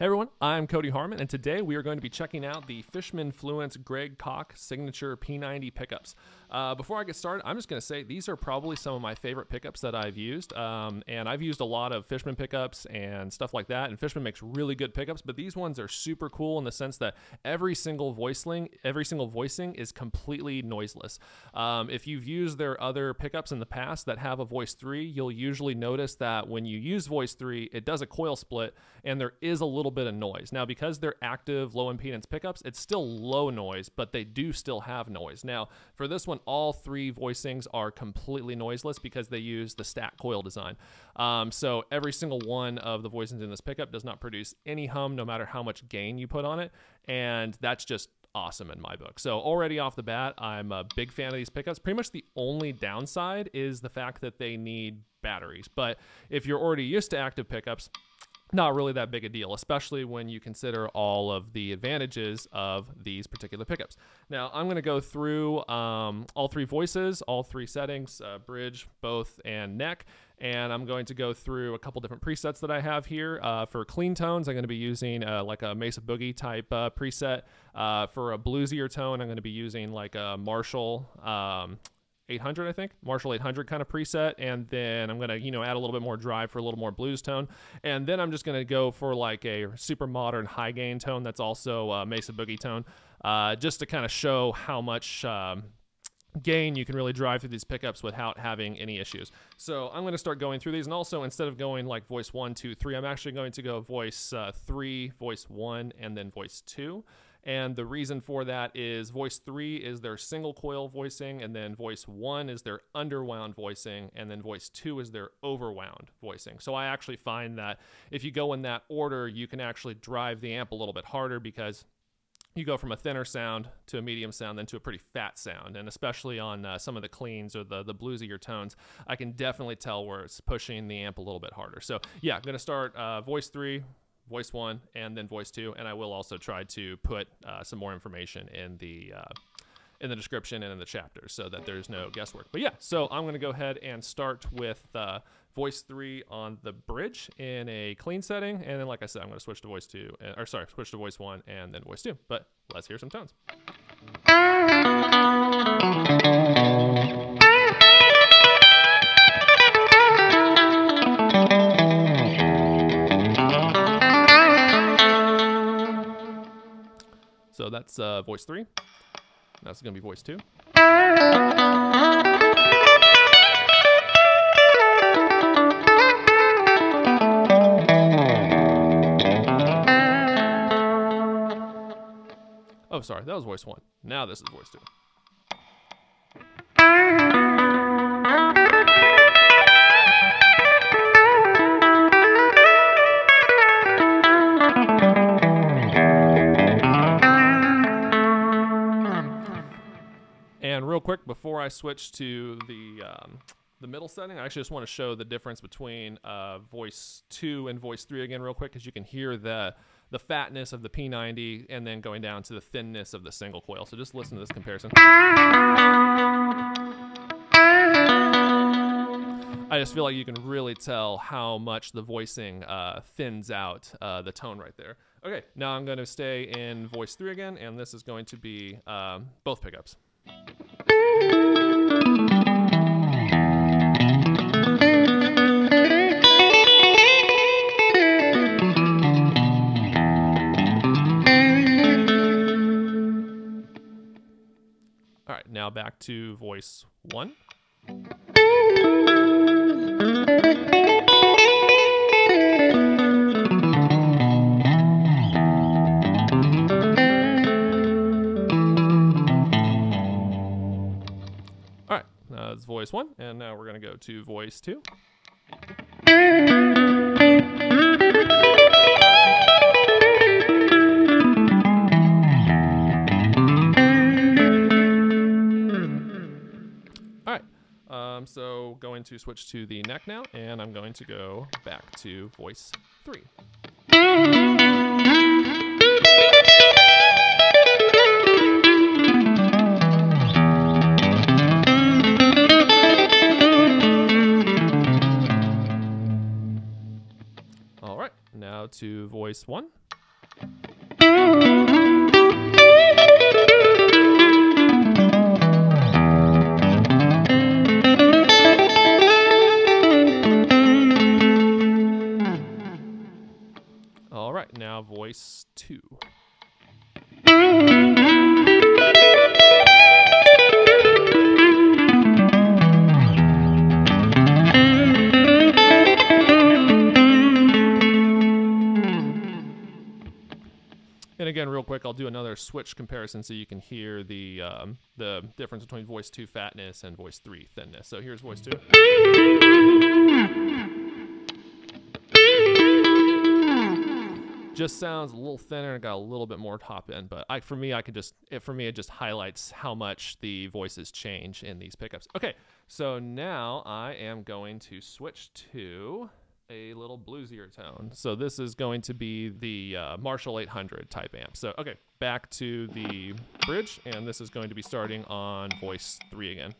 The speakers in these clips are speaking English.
Hey everyone, I'm Cody Harmon, and today we are going to be checking out the Fishman Fluence Koch signature P90 pickups. Before I get started, I'm just going to say these are probably some of my favorite pickups that I've used, and I've used a lot of Fishman pickups and stuff like that, and Fishman makes really good pickups, but these ones are super cool in the sense that every single voicing is completely noiseless. If you've used their other pickups in the past that have a voice 3, you'll usually notice that when you use voice 3, it does a coil split, and there is a little bit of noise. Now, because they're active low impedance pickups, it's still low noise, but they do still have noise. Now, for this one, all three voicings are completely noiseless because they use the stack coil design. So every single one of the voicings in this pickup does not produce any hum, no matter how much gain you put on it, and that's just awesome in my book. So already off the bat, I'm a big fan of these pickups. Pretty much the only downside is the fact that they need batteries, but if you're already used to active pickups, not really that big a deal, especially when you consider all of the advantages of these particular pickups. Now, I'm going to go through all three voices, all three settings, bridge, both, and neck, and I'm going to go through a couple different presets that I have here. For clean tones, I'm going to be using like a Mesa Boogie type preset. For a bluesier tone, I'm going to be using like a Marshall 800, I think, Marshall 800 kind of preset, and then I'm gonna, add a little bit more drive for a little more blues tone, and then I'm just gonna go for like a super modern high gain tone that's also a Mesa Boogie tone, just to kind of show how much gain you can really drive through these pickups without having any issues. So I'm going to start going through these, and also instead of going like voice 1, 2, 3, I'm actually going to go voice 3, voice 1, and then voice 2. And the reason for that is voice 3 is their single coil voicing, and then voice 1 is their underwound voicing, and then voice 2 is their overwound voicing. So I actually find that if you go in that order, you can actually drive the amp a little bit harder because you go from a thinner sound to a medium sound, then to a pretty fat sound. And especially on some of the cleans or the bluesier tones, I can definitely tell where it's pushing the amp a little bit harder. So yeah, I'm going to start voice 3, voice 1, and then voice 2, and I will also try to put some more information in the description and in the chapters so that there's no guesswork. But yeah, so I'm going to go ahead and start with voice 3 on the bridge in a clean setting, and then like I said, I'm going to switch to voice 2, switch to voice 1 and then voice 2. But let's hear some tones. So that's voice 3. That's going to be voice 2. Oh, sorry, that was voice 1. Now this is voice 2. And real quick, before I switch to the middle setting, I actually just want to show the difference between voice 2 and voice 3 again real quick, because you can hear the fatness of the P90 and then going down to the thinness of the single coil. So just listen to this comparison. I just feel like you can really tell how much the voicing thins out the tone right there. Okay, now I'm going to stay in voice 3 again, and this is going to be both pickups. All right, now back to voice 1. All right, that's voice 1, and now we're going to go to voice 2. So going to switch to the neck now, and I'm going to go back to voice 3. All right, now to voice 1. All right, now voice 2. And again, real quick, I'll do another switch comparison so you can hear the difference between voice 2 fatness and voice 3 thinness. So here's voice 2. Just sounds a little thinner and got a little bit more top end, but for me it just highlights how much the voices change in these pickups. Okay, so now I am going to switch to a little bluesier tone. So this is going to be the Marshall 800 type amp. So okay, back to the bridge, and this is going to be starting on voice 3 again.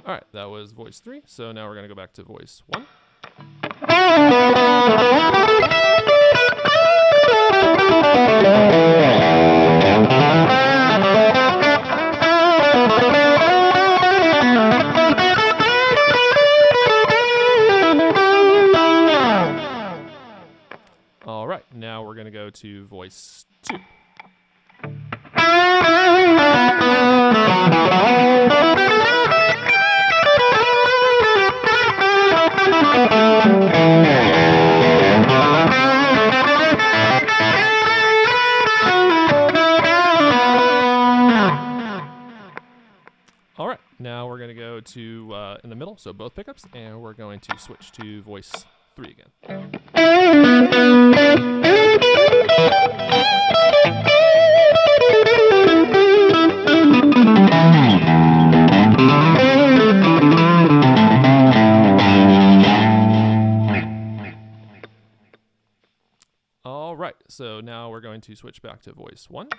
All right, that was voice 3. So now we're going to go back to voice 1. All right, now we're going to go to voice 2. All right, now we're going to go to in the middle, so both pickups, and we're going to switch to voice 3 again. All right, so now we're going to switch back to voice 1.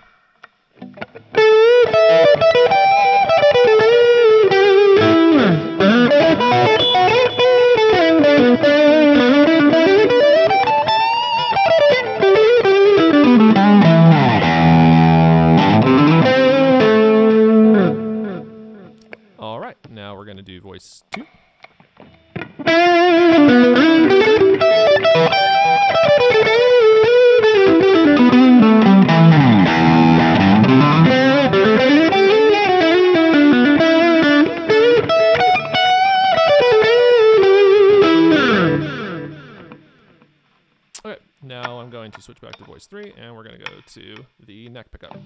All right, now we're going to do voice 2. Okay, now I'm going to switch back to voice 3, and we're going to go to the neck pickup.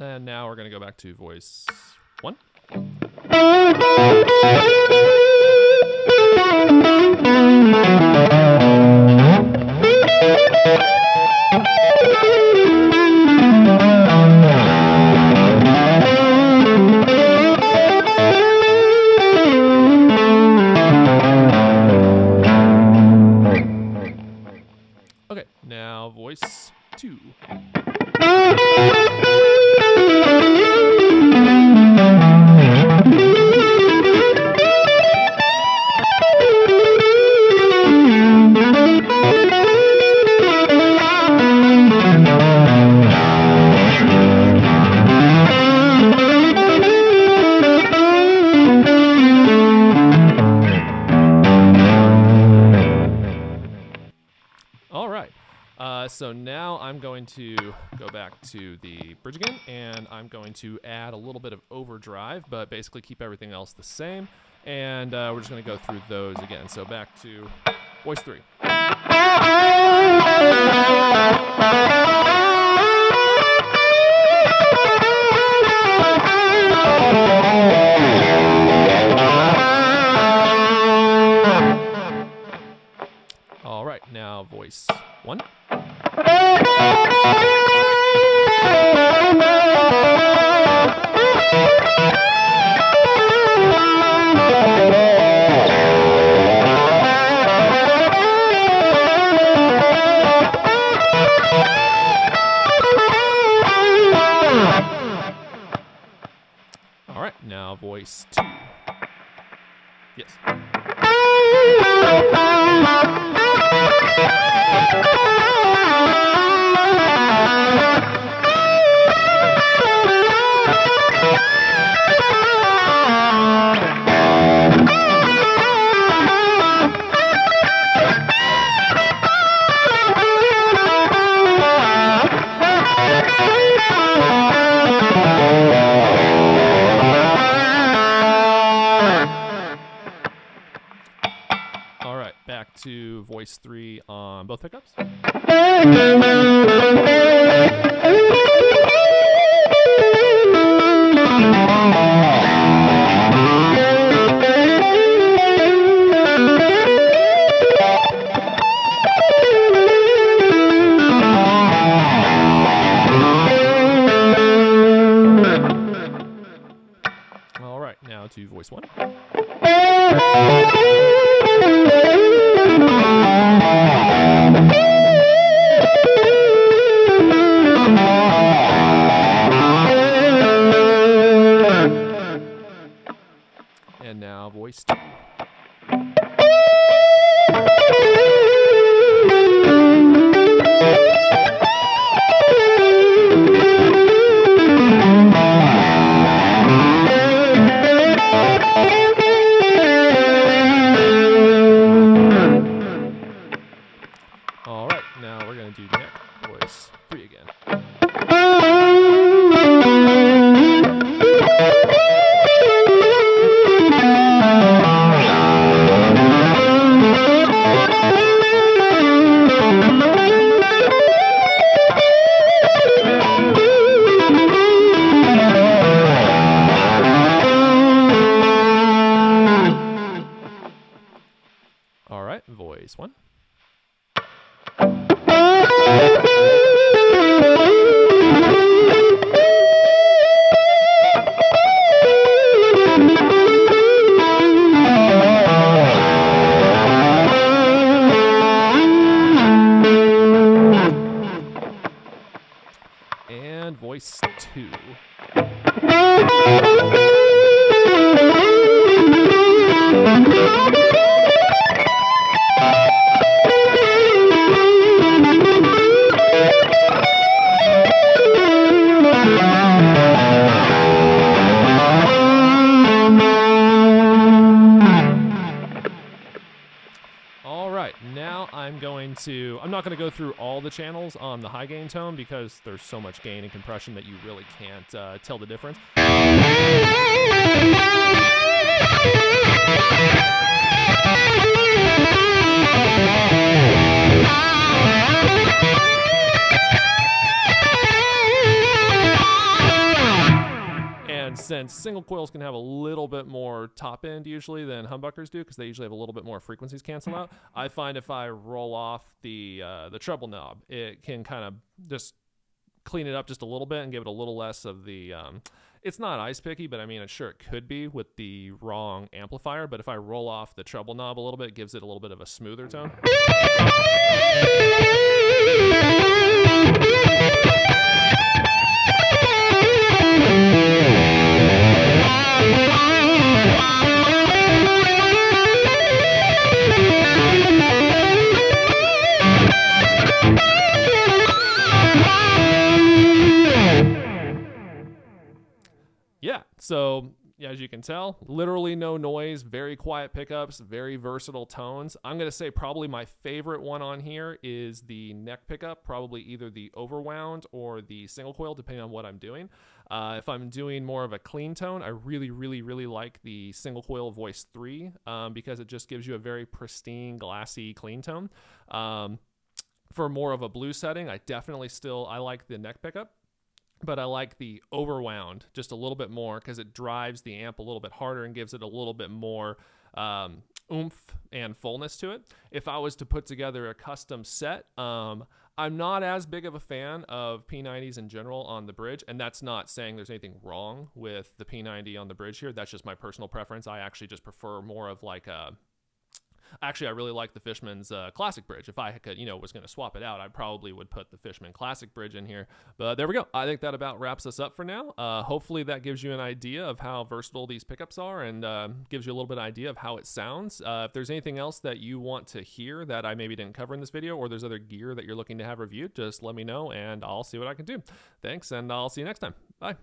And now we're going to go back to voice 1. Okay, now voice 2. All right, so now I'm going to go back to the bridge again, and I'm going to add a little bit of overdrive, but basically keep everything else the same. And we're just going to go through those again. So back to voice 3. All right, now voice 1. Yes. All right, back to voice 3 on both pickups. All right, now to voice 1. And now voice 2. All right, now we're going to do neck voice 3 again. All right, voice 1. And voice 2. All right, now I'm not going to go through all the channels on the high gain tone because there's so much gain and compression that you really can't tell the difference. And since single coils can have a little bit more top end usually than humbuckers do, because they usually have a little bit more frequencies cancel out, I find if I roll off the treble knob, it can kind of just clean it up just a little bit and give it a little less of the it's not ice picky, but I mean, sure it could be with the wrong amplifier, but if I roll off the treble knob a little bit, it gives it a little bit of a smoother tone. Yeah, so as you can tell, literally no noise, very quiet pickups, very versatile tones. I'm going to say probably my favorite one on here is the neck pickup, probably either the overwound or the single coil, depending on what I'm doing. If I'm doing more of a clean tone, I really, really, really like the single coil voice 3 because it just gives you a very pristine, glassy, clean tone. For more of a blues setting, I like the neck pickup. But I like the overwound just a little bit more because it drives the amp a little bit harder and gives it a little bit more oomph and fullness to it. If I was to put together a custom set, I'm not as big of a fan of P90s in general on the bridge, and that's not saying there's anything wrong with the P90 on the bridge here. That's just my personal preference. I actually just prefer more of like Actually, I really like the Fishman's Classic bridge. If I could, was going to swap it out, I probably would put the Fishman Classic bridge in here. But there we go. I think that about wraps us up for now. Hopefully that gives you an idea of how versatile these pickups are, and gives you a little bit of idea of how it sounds. If there's anything else that you want to hear that I maybe didn't cover in this video, or there's other gear that you're looking to have reviewed, just let me know and I'll see what I can do. Thanks, and I'll see you next time. Bye.